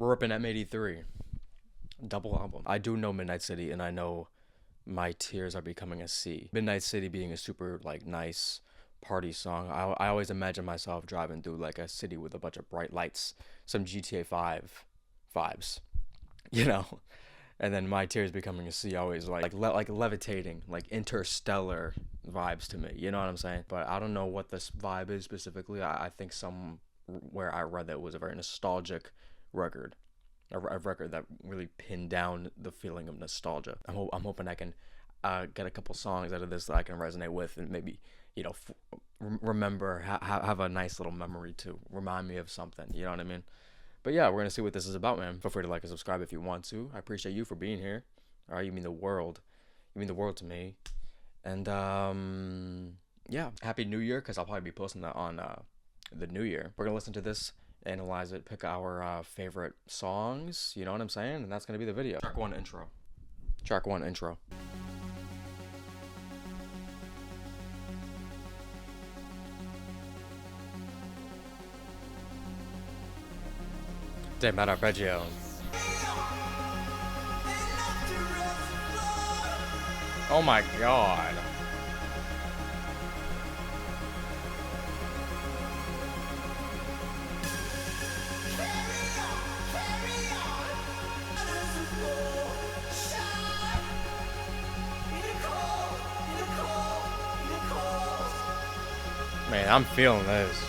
We're up in M83. Double album. I do know Midnight City, and I know My Tears Are Becoming a Sea. Midnight City being a super, like, nice party song. I always imagine myself driving through, like, a city with a bunch of bright lights. Some GTA 5 vibes. You know? And then My Tears Becoming a Sea always, like levitating, like interstellar vibes to me. You know what I'm saying? But I don't know what this vibe is specifically. I think somewhere I read that it was a very nostalgic record. A record that really pinned down the feeling of nostalgia. I'm hoping I can get a couple songs out of this that I can resonate with, and maybe, you know, remember, have a nice little memory to remind me of something. You know what I mean? But yeah, we're gonna see what this is about, man. Feel free to like and subscribe if you want to. I appreciate you for being here. All right, you mean the world. You mean the world to me. And yeah, Happy New Year, because I'll probably be posting that on the New Year. We're gonna listen to this, analyze it, pick our favorite songs, you know what I'm saying? And that's gonna be the video. Track one intro. Damn, that arpeggio. Oh my god. Man, I'm feeling this.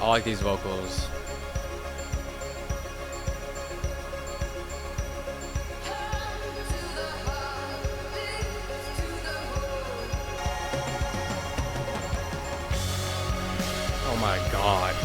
I like these vocals. Oh my god.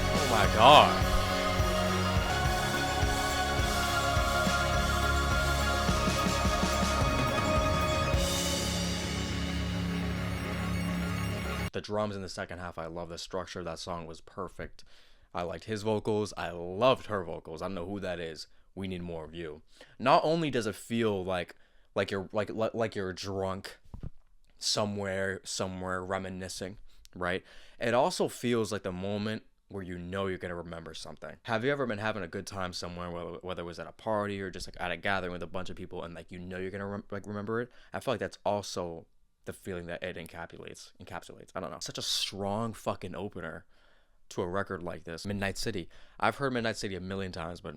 Oh my god. The drums in the second half, I love the structure of that song was perfect. I liked his vocals. I loved her vocals. I don't know who that is. We need more of you. Not only does it feel like you're drunk somewhere reminiscing, right? It also feels like the moment where you know you're gonna remember something. Have you ever been having a good time somewhere, whether it was at a party or just like at a gathering with a bunch of people, and like you know you're gonna remember it? I feel like that's also the feeling that it encapsulates. I don't know. Such a strong fucking opener to a record like this. Midnight City. I've heard Midnight City a million times, but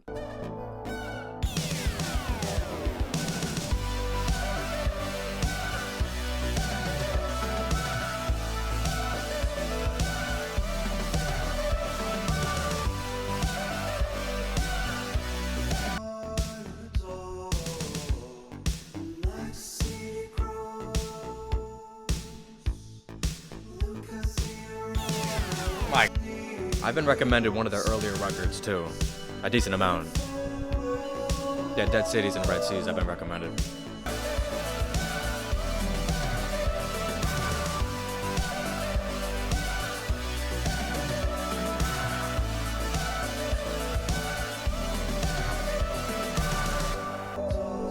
like, I've been recommended one of their earlier records too, a decent amount. Yeah, Dead Cities and Red Seas I've been recommended.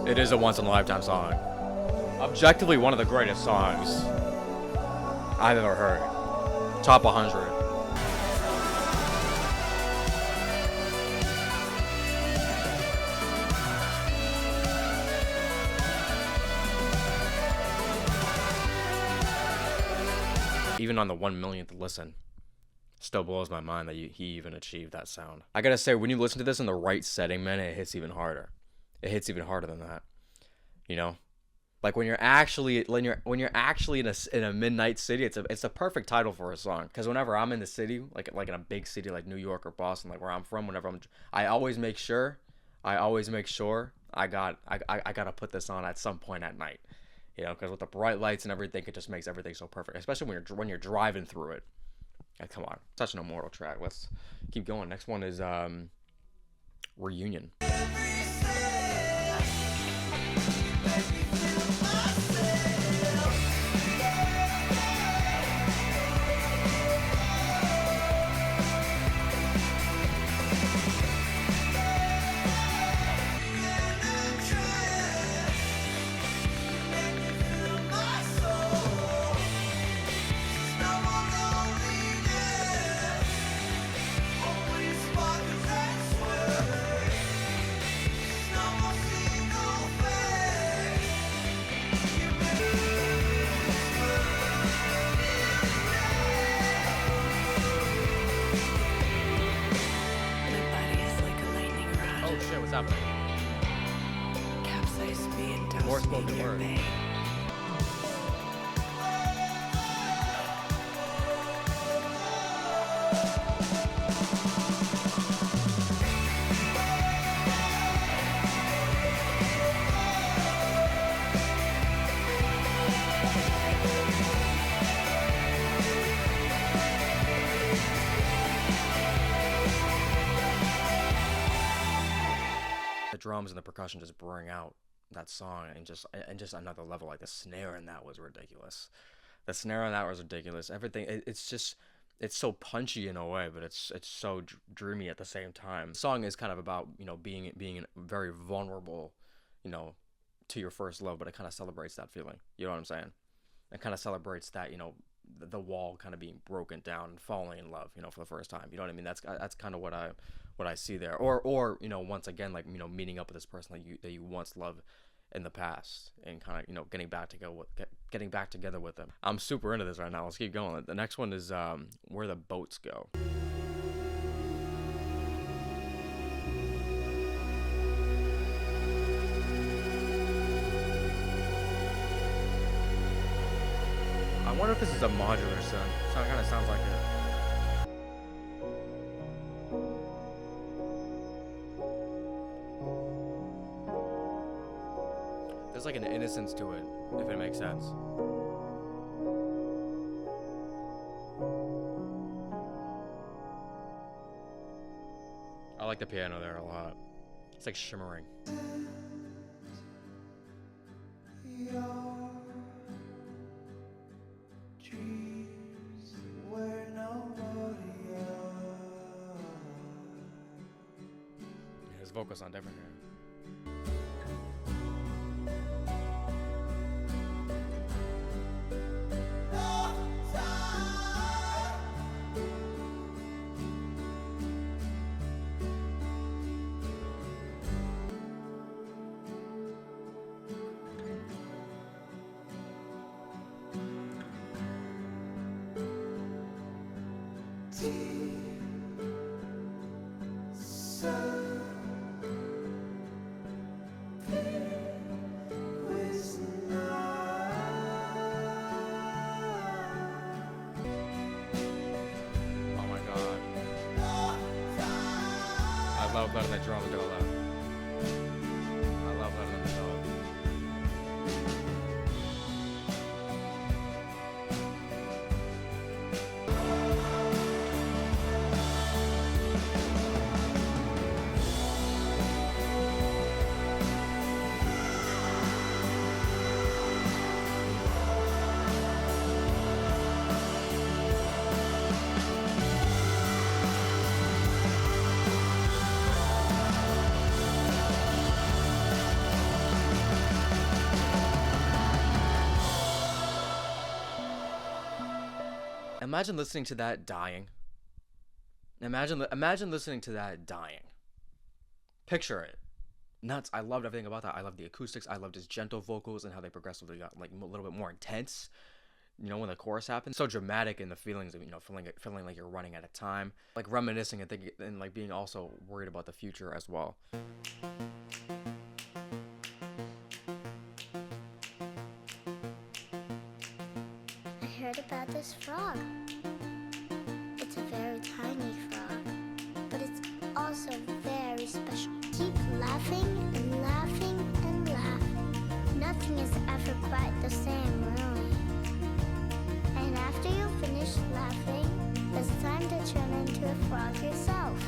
It is a once-in-a-lifetime song. Objectively one of the greatest songs I've ever heard. Top 100. Even on the 1 millionth listen, still blows my mind that he even achieved that sound. I gotta say, when you listen to this in the right setting, man, it hits even harder. It hits even harder than that. You know, like when you're actually in a midnight city, it's a perfect title for a song. Because whenever I'm in the city, like in a big city like New York or Boston, like where I'm from, I always make sure I gotta put this on at some point at night. You know, because with the bright lights and everything, it just makes everything so perfect. Especially when you're driving through it. Come on, such an immortal track. Let's keep going. Next one is Reunion. What's happening? More spoken word. Drums and the percussion just bring out that song and just another level. Like the snare in that was ridiculous. Everything, it's so punchy in a way, but it's so dreamy at the same time. The song is kind of about, you know, being very vulnerable, you know, to your first love, but it kind of celebrates that feeling. You know what I'm saying? It kind of celebrates that, you know, the wall kind of being broken down and falling in love, you know, for the first time. You know what I mean? That's kind of what I see there. Or you know, once again, like, you know, meeting up with this person that you once loved in the past and kind of, you know, getting back together with them. I'm super into this right now. Let's keep going. The next one is Where the Boats Go. I wonder if this is a modular sound. It kind of sounds like it. There's like an innocence to it, if it makes sense. I like the piano there a lot. It's like shimmering. His vocals sound different here. I love letting that drum go loud. I love letting them go. Imagine listening to that dying. Imagine listening to that dying. Picture it. Nuts. I loved everything about that. I loved the acoustics. I loved his gentle vocals and how they progressively got like a little bit more intense. You know, when the chorus happened, so dramatic in the feelings of, you know, feeling like you're running out of time, like reminiscing and thinking, and like being also worried about the future as well. I heard about this frog. It's a very tiny frog, but it's also very special. Keep laughing and laughing and laughing. Nothing is ever quite the same, really. And after you finish laughing, 'cause it's time to turn into a frog yourself.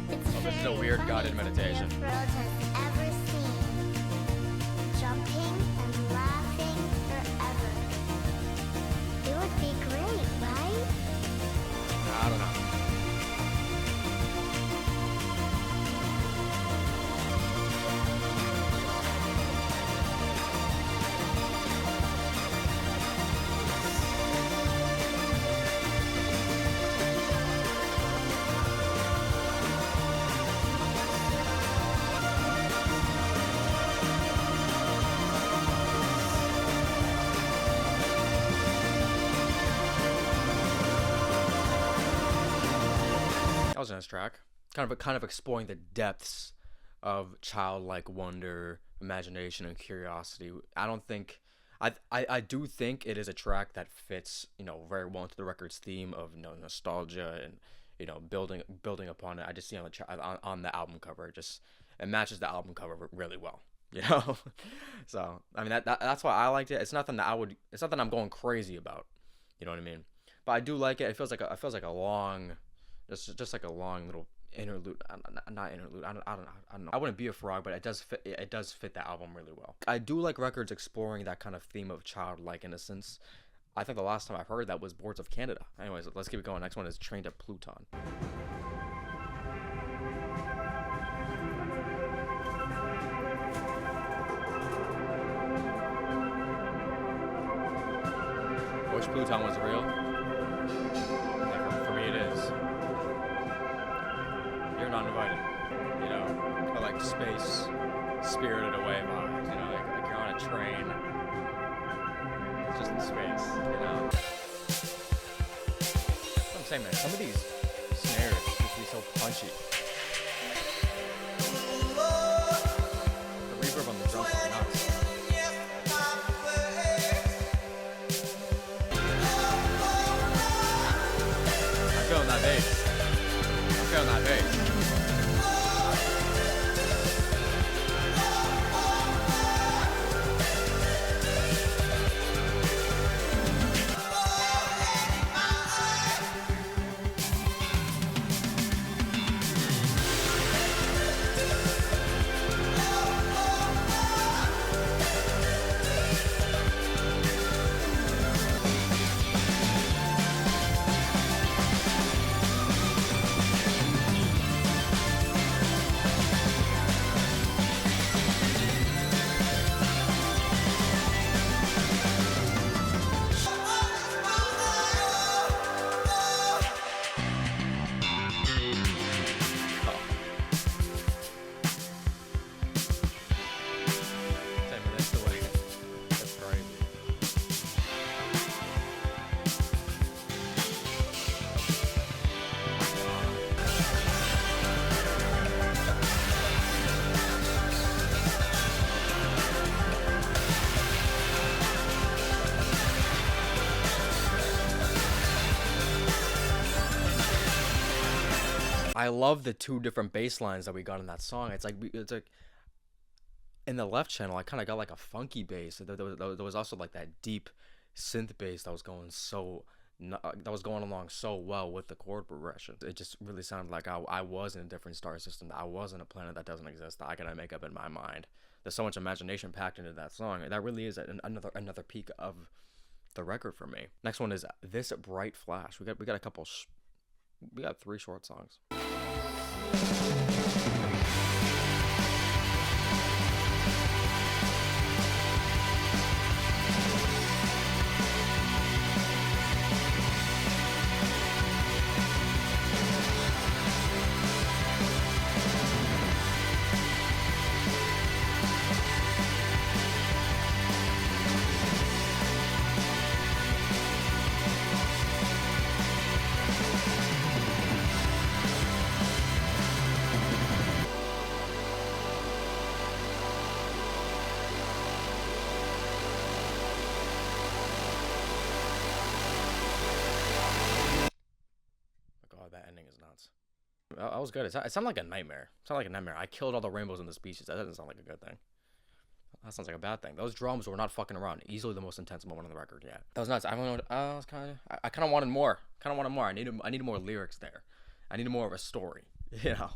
It's Oh, this is a weird guided meditation. Frog has ever seen, jumping and laughing forever. It would be great, right? I don't know. That was a nice track. Kind of exploring the depths of childlike wonder, imagination, and curiosity. I do think it is a track that fits, very well into the record's theme of, nostalgia and, building upon it. I just see on the album cover, it matches the album cover really well, So I mean that's why I liked it. It's nothing I'm going crazy about, you know what I mean? But I do like it. It feels like a long, just like a long little interlude. Not interlude. I don't know. I wouldn't be a frog, but it does fit the album really well. I do like records exploring that kind of theme of childlike innocence. I think the last time I've heard that was Boards of Canada. Anyways, let's keep it going. Next one is Train to Pluton. Wish Pluton was real. For me, it is. You're not invited. I like space, spirited away vibes. Like you're on a train. It's just in space. That's what I'm saying, man. Some of these snares just be so punchy. The reverb on the drums is nuts. I'm feeling that bass. I'm feeling that bass. I love the two different bass lines that we got in that song. It's like in the left channel, I kind of got like a funky bass. There was also like that deep synth bass that was going along so well with the chord progression. It just really sounded like I was in a different star system. I was in a planet that doesn't exist that I can make up in my mind. There's so much imagination packed into that song. That really is another peak of the record for me. Next one is This Bright Flash. We got a couple. We got 3 short songs. That ending is nuts. That was good. It sounded like a nightmare. It sounded like a nightmare. I killed all the rainbows and the species. That doesn't sound like a good thing. That sounds like a bad thing. Those drums were not fucking around. Easily the most intense moment on the record yet. That was nuts. I don't know. I was kind of. I kind of wanted more. I needed more lyrics there. I needed more of a story. You know,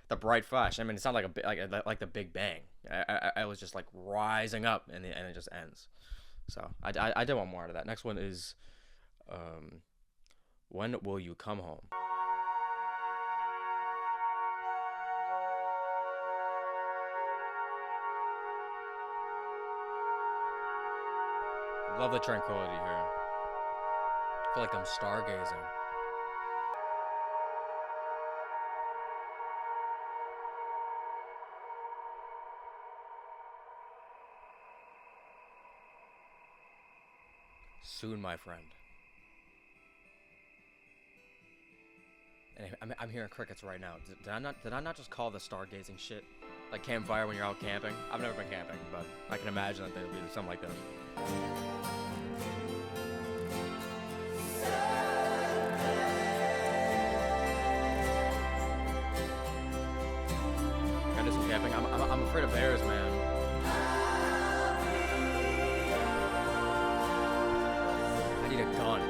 the bright flash. I mean, it sounded like the Big Bang. I was just like rising up, and it just ends. So I did want more out of that. Next one is, when will you come home? Love the tranquility here. I feel like I'm stargazing. Soon, my friend. And I'm hearing crickets right now. Did I not just call the stargazing shit like campfire when you're out camping? I've never been camping, but I can imagine that there'll be something like that. I did some camping. I'm afraid of bears, man. I need a gun.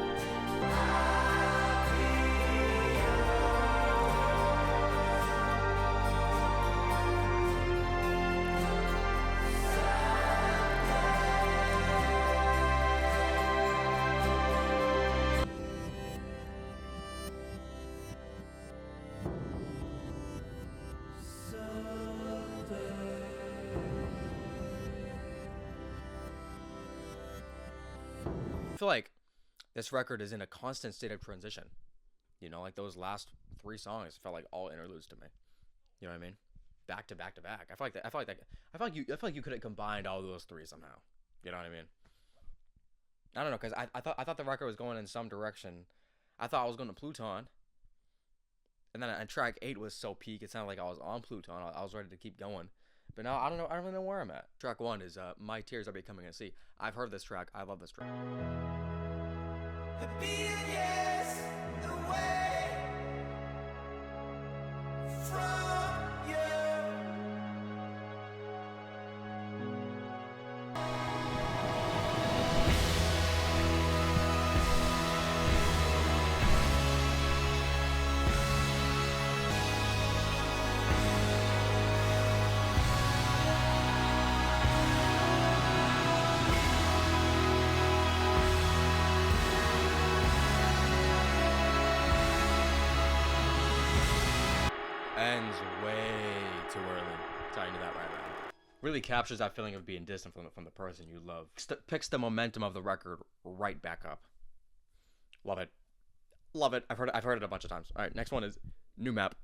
I feel like this record is in a constant state of transition. You know, like those last 3 songs felt like all interludes to me. You know what I mean? Back to back to back. I feel like you could have combined all those 3 somehow. You know what I mean? I don't know, cause I thought the record was going in some direction. I thought I was going to Pluton, and then track 8 was so peak. It sounded like I was on Pluton. I was ready to keep going. But now I don't know. I don't really know where I'm at. Track 1 is "My Tears Are Becoming a Sea." I've heard this track. I love this track. The being years away from you. Ends way too early. Telling you that right now. Really captures that feeling of being distant from the person you love. Picks the momentum of the record right back up. Love it. Love it. I've heard it a bunch of times. All right, next one is New Map.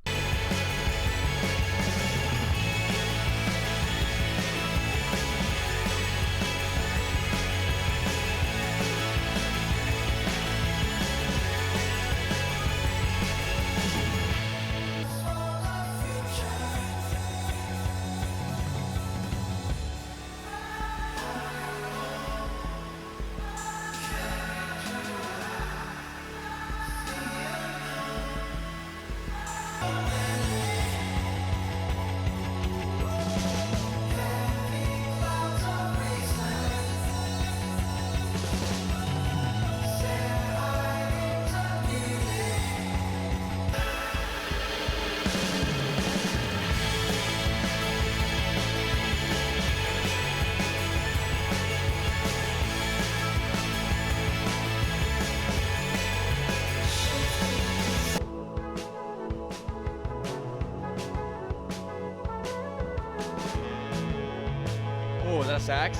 Oh, is that a sax?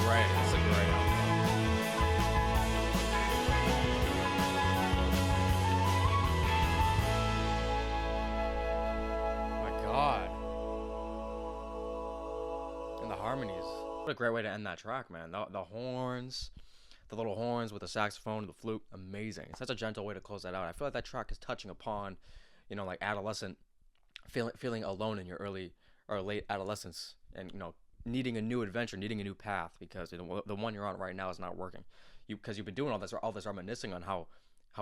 Great. That's a great album. My God. And the harmonies. What a great way to end that track, man. The horns. The little horns with the saxophone, the flute, amazing. It's such a gentle way to close that out. I feel like that track is touching upon, you know, like adolescent, feeling alone in your early or late adolescence, and you know, needing a new adventure, needing a new path, because you know, the one you're on right now is not working. Because you've been doing all this reminiscing on how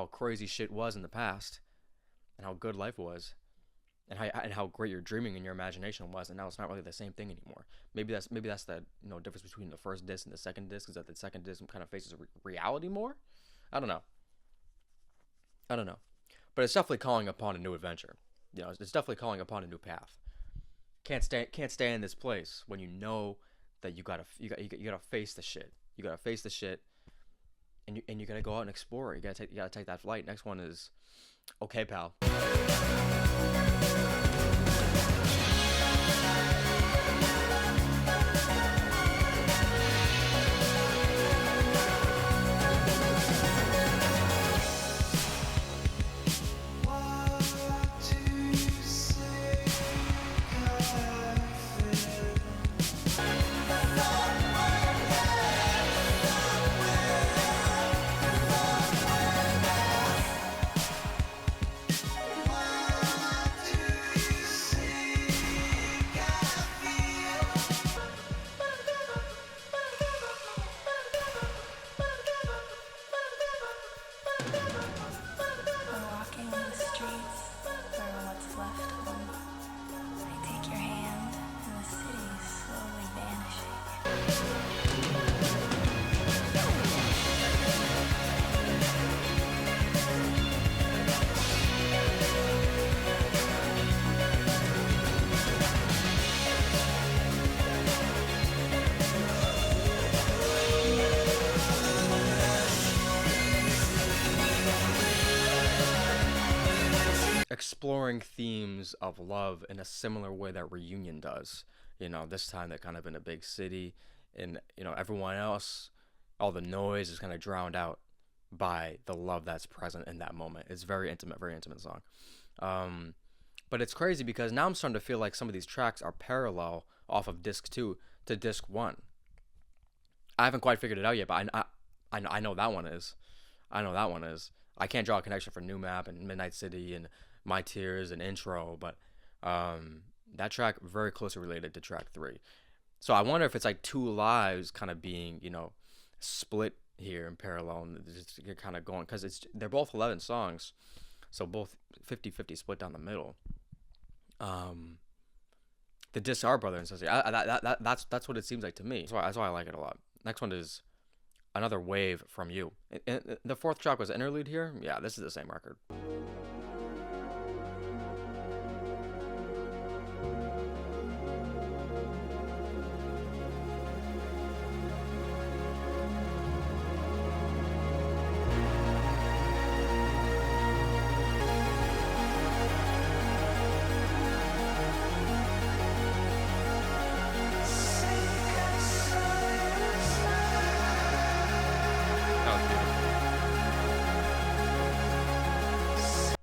crazy shit was in the past, and how good life was, and how great your dreaming and your imagination was, and now it's not really the same thing anymore. Maybe that's the difference between the first disc and the second disc, is that the second disc kind of faces reality more. I don't know. I don't know, but it's definitely calling upon a new adventure. It's definitely calling upon a new path. Can't stay in this place when you know that you gotta face the shit. You gotta face the shit, and you gotta go out and explore. You gotta take that flight. Next one is Okay Pal. Walking the streets, or what's left of them. I take your hand, and the city's slowly vanishing. Exploring themes of love in a similar way that Reunion does. This time they're kind of in a big city, and everyone else, all the noise is kind of drowned out by the love that's present in that moment. It's very intimate song. But it's crazy because now I'm starting to feel like some of these tracks are parallel off of disc 2 to disc 1. I haven't quite figured it out yet, but I know that one is. I know that one is. I can't draw a connection for New Map and Midnight City and My Tears and Intro, but that track very closely related to track 3. So I wonder if it's like two lives kind of being, split here in parallel, and you're kind of going, because they're both 11 songs, so both 50-50 split down the middle. The discs are brother and sister. That's what it seems like to me. That's why I like it a lot. Next one is Another Wave from You. And the fourth track was Interlude here. Yeah, this is the same record.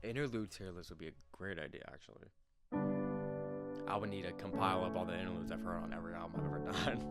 Interlude tier list would be a great idea, actually. I would need to compile up all the interludes I've heard on every album I've ever done.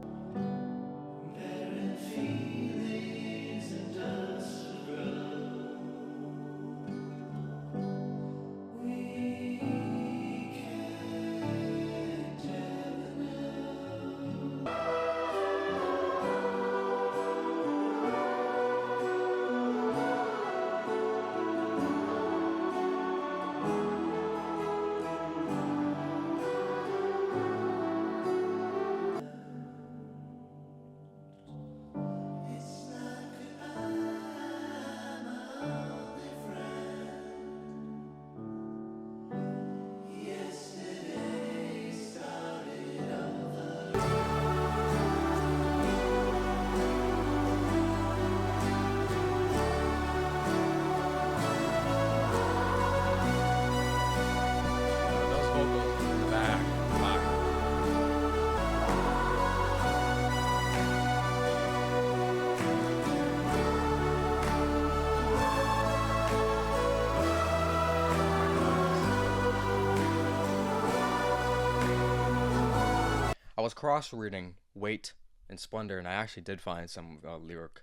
I was cross-reading Weight and Splendor, and I actually did find some lyric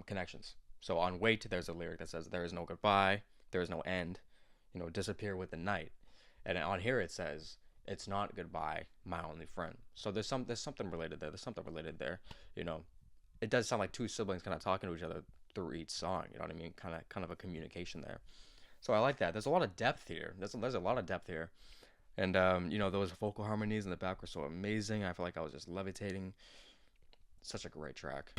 connections. So on Weight, there's a lyric that says, "There is no goodbye, there is no end, disappear with the night." And on here it says, "It's not goodbye, my only friend." So there's something related there. There's something related there. It does sound like two siblings kind of talking to each other through each song. You know what I mean? Kind of a communication there. So I like that. There's a lot of depth here. There's a lot of depth here. And those vocal harmonies in the back were so amazing. I feel like I was just levitating. Such a great track.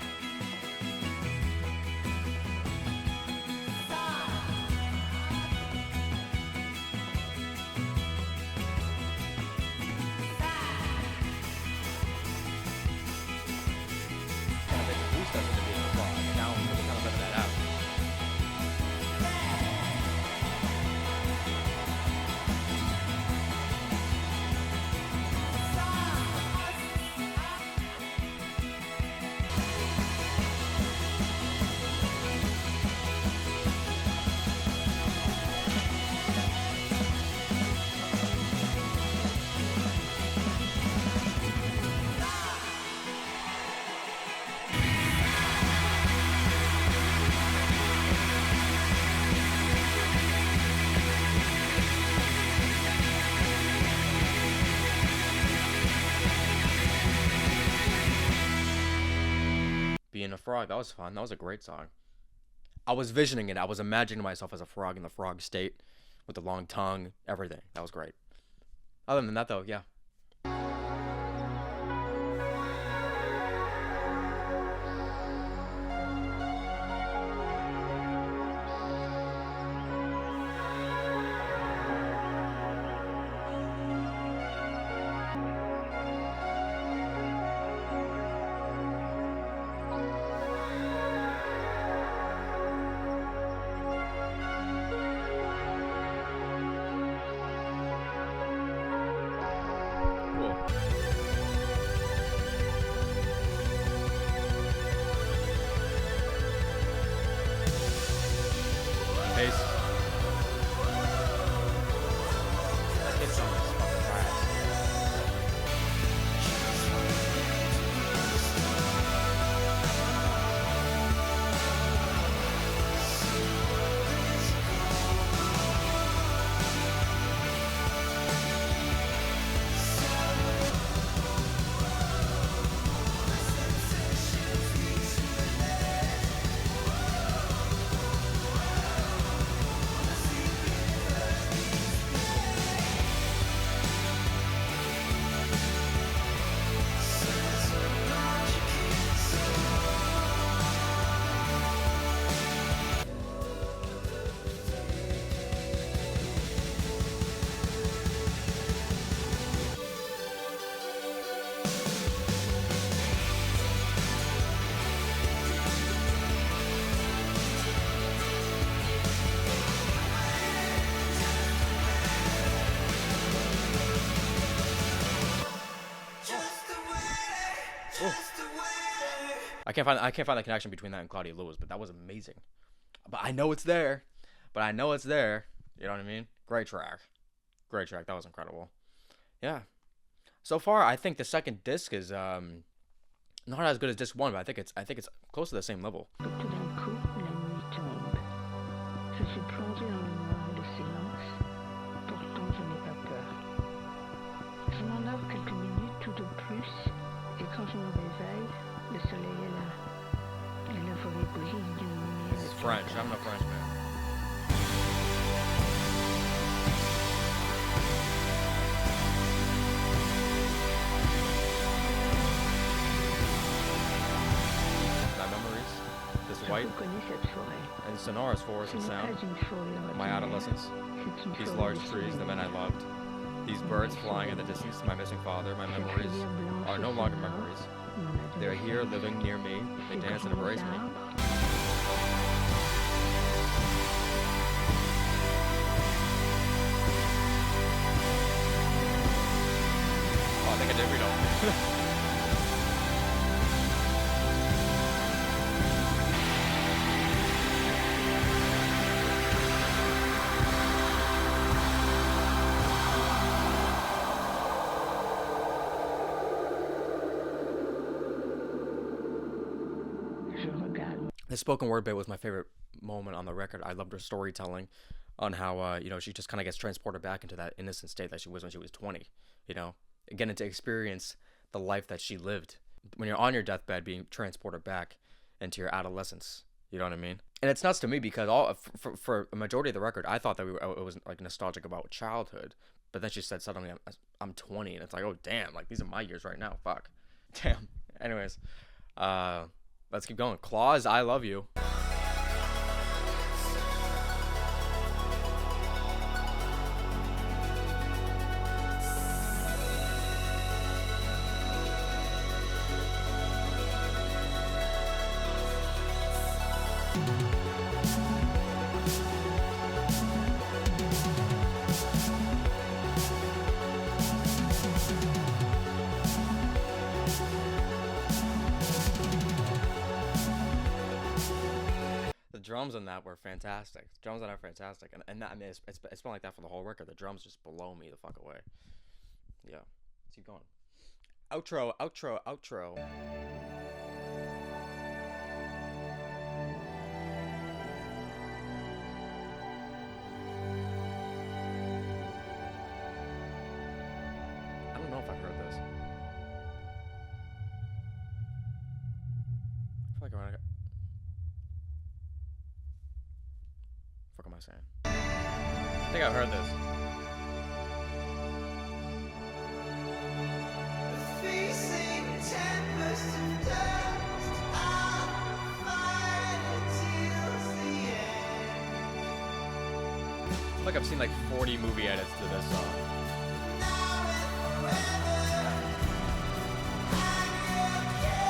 Being a frog, that was fun. That was a great song. I was visioning it. I was imagining myself as a frog in the frog state with the long tongue, everything. That was great. Other than that, though, yeah. I can't find the connection between that and Claudia Lewis, but that was amazing. But I know it's there. You know what I mean? Great track. That was incredible. Yeah. So far, I think the second disc is not as good as disc one, but I think it's close to the same level. Tout d'un coup, la nuit tombe. Je suis plongée dans le noir et le silence. Pourtant, je n'ai pas peur. Je m'endors quelques minutes tout de plus, et quand je me réveille, le soleil est là. Et la forêt brille d'une lumière. It's French. I'm no French man. White and Sonora's forest and sound, my adolescence, these large trees, the men I loved, these birds flying in the distance, my missing father, my memories are no longer memories. They're here living near me, they dance and embrace me. Oh, I think I did read all. The spoken word bit was my favorite moment on the record. I loved her storytelling on how, she just kind of gets transported back into that innocent state that she was when she was 20, Getting to experience the life that she lived. When you're on your deathbed, being transported back into your adolescence, You know what I mean? And it's nuts to me because for a majority of the record, I thought that it was like nostalgic about childhood. But then she said suddenly I'm 20, and it's like, oh damn, like these are my years right now. Fuck, damn. Anyways, let's keep going. Claus, I Love You. The drums on that were fantastic. The drums on that are fantastic, and that, I mean, it's been like that for the whole record. The drums just blow me the fuck away. Yeah, let's keep going. Outro, outro, outro. I don't know if I've heard this. I feel like fuck am I saying? I think I've heard this. Facing tempest of dust, I'll fight till the end. I feel like I've seen like 40 movie edits to this song. Now and forever, I will care.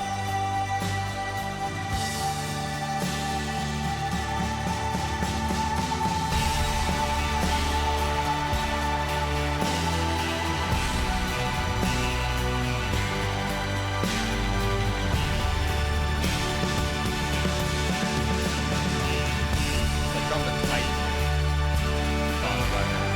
The drums are tight. On the record.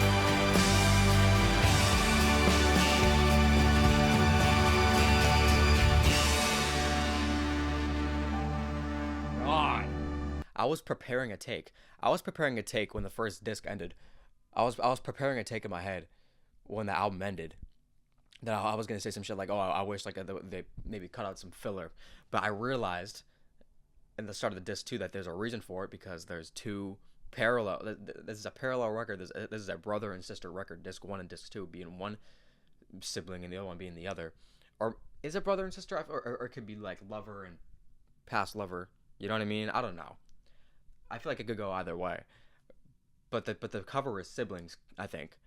God. I was preparing a take. I was preparing a take when the first disc ended. I was preparing a take in my head when the album ended. That I was gonna say some shit like, "Oh, I wish like they maybe cut out some filler," but I realized in the start of the disc too that there's a reason for it because there's two parallel. This is a parallel record. This is a brother and sister record. Disc 1 and disc 2 being one sibling and the other one being the other, or is it brother and sister, or it could be like lover and past lover. You know what I mean? I don't know. I feel like it could go either way, but the cover is siblings. I think.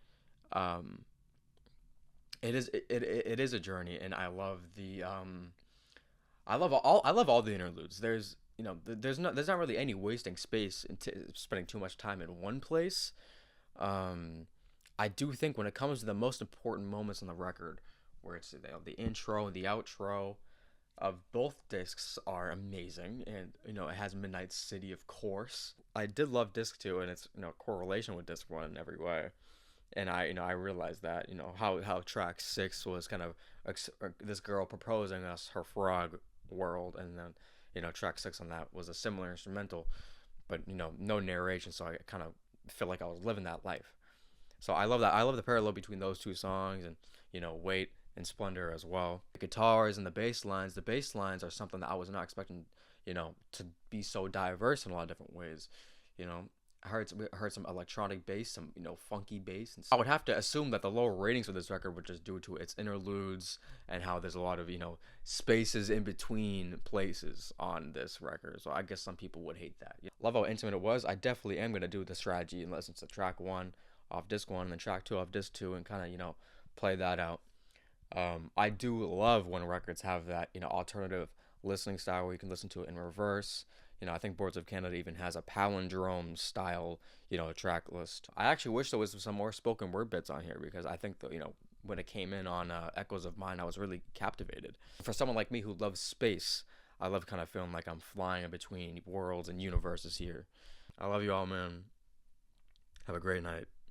It is a journey, and I love the I love all the interludes. There's there's not really any wasting space into spending too much time in one place. I do think when it comes to the most important moments on the record, where it's the intro and the outro of both discs are amazing, and it has Midnight City, of course. I did love disc 2, and it's correlation with disc 1 in every way. And I realized that how track 6 was kind of this girl proposing us her frog world, and then track 6 on that was a similar instrumental, but no narration, so I kind of feel like I was living that life. So I love that. I love the parallel between those two songs, and Weight and Splendor as well. The guitars and the bass lines are something that I was not expecting to be so diverse in a lot of different ways. I heard some electronic bass, some funky bass, and I would have to assume that the lower ratings for this record were just due to its interludes and how there's a lot of spaces in between places on this record. So I guess some people would hate that. Love how intimate it was. I definitely am gonna do the strategy and listen to track 1 off disc 1 and then track 2 off disc 2 and kind of play that out. I do love when records have that alternative listening style where you can listen to it in reverse. I think Boards of Canada even has a palindrome style, track list. I actually wish there was some more spoken word bits on here because I think that, when it came in on Echoes of Mine, I was really captivated. For someone like me who loves space, I love kind of feeling like I'm flying in between worlds and universes here. I love you all, man. Have a great night.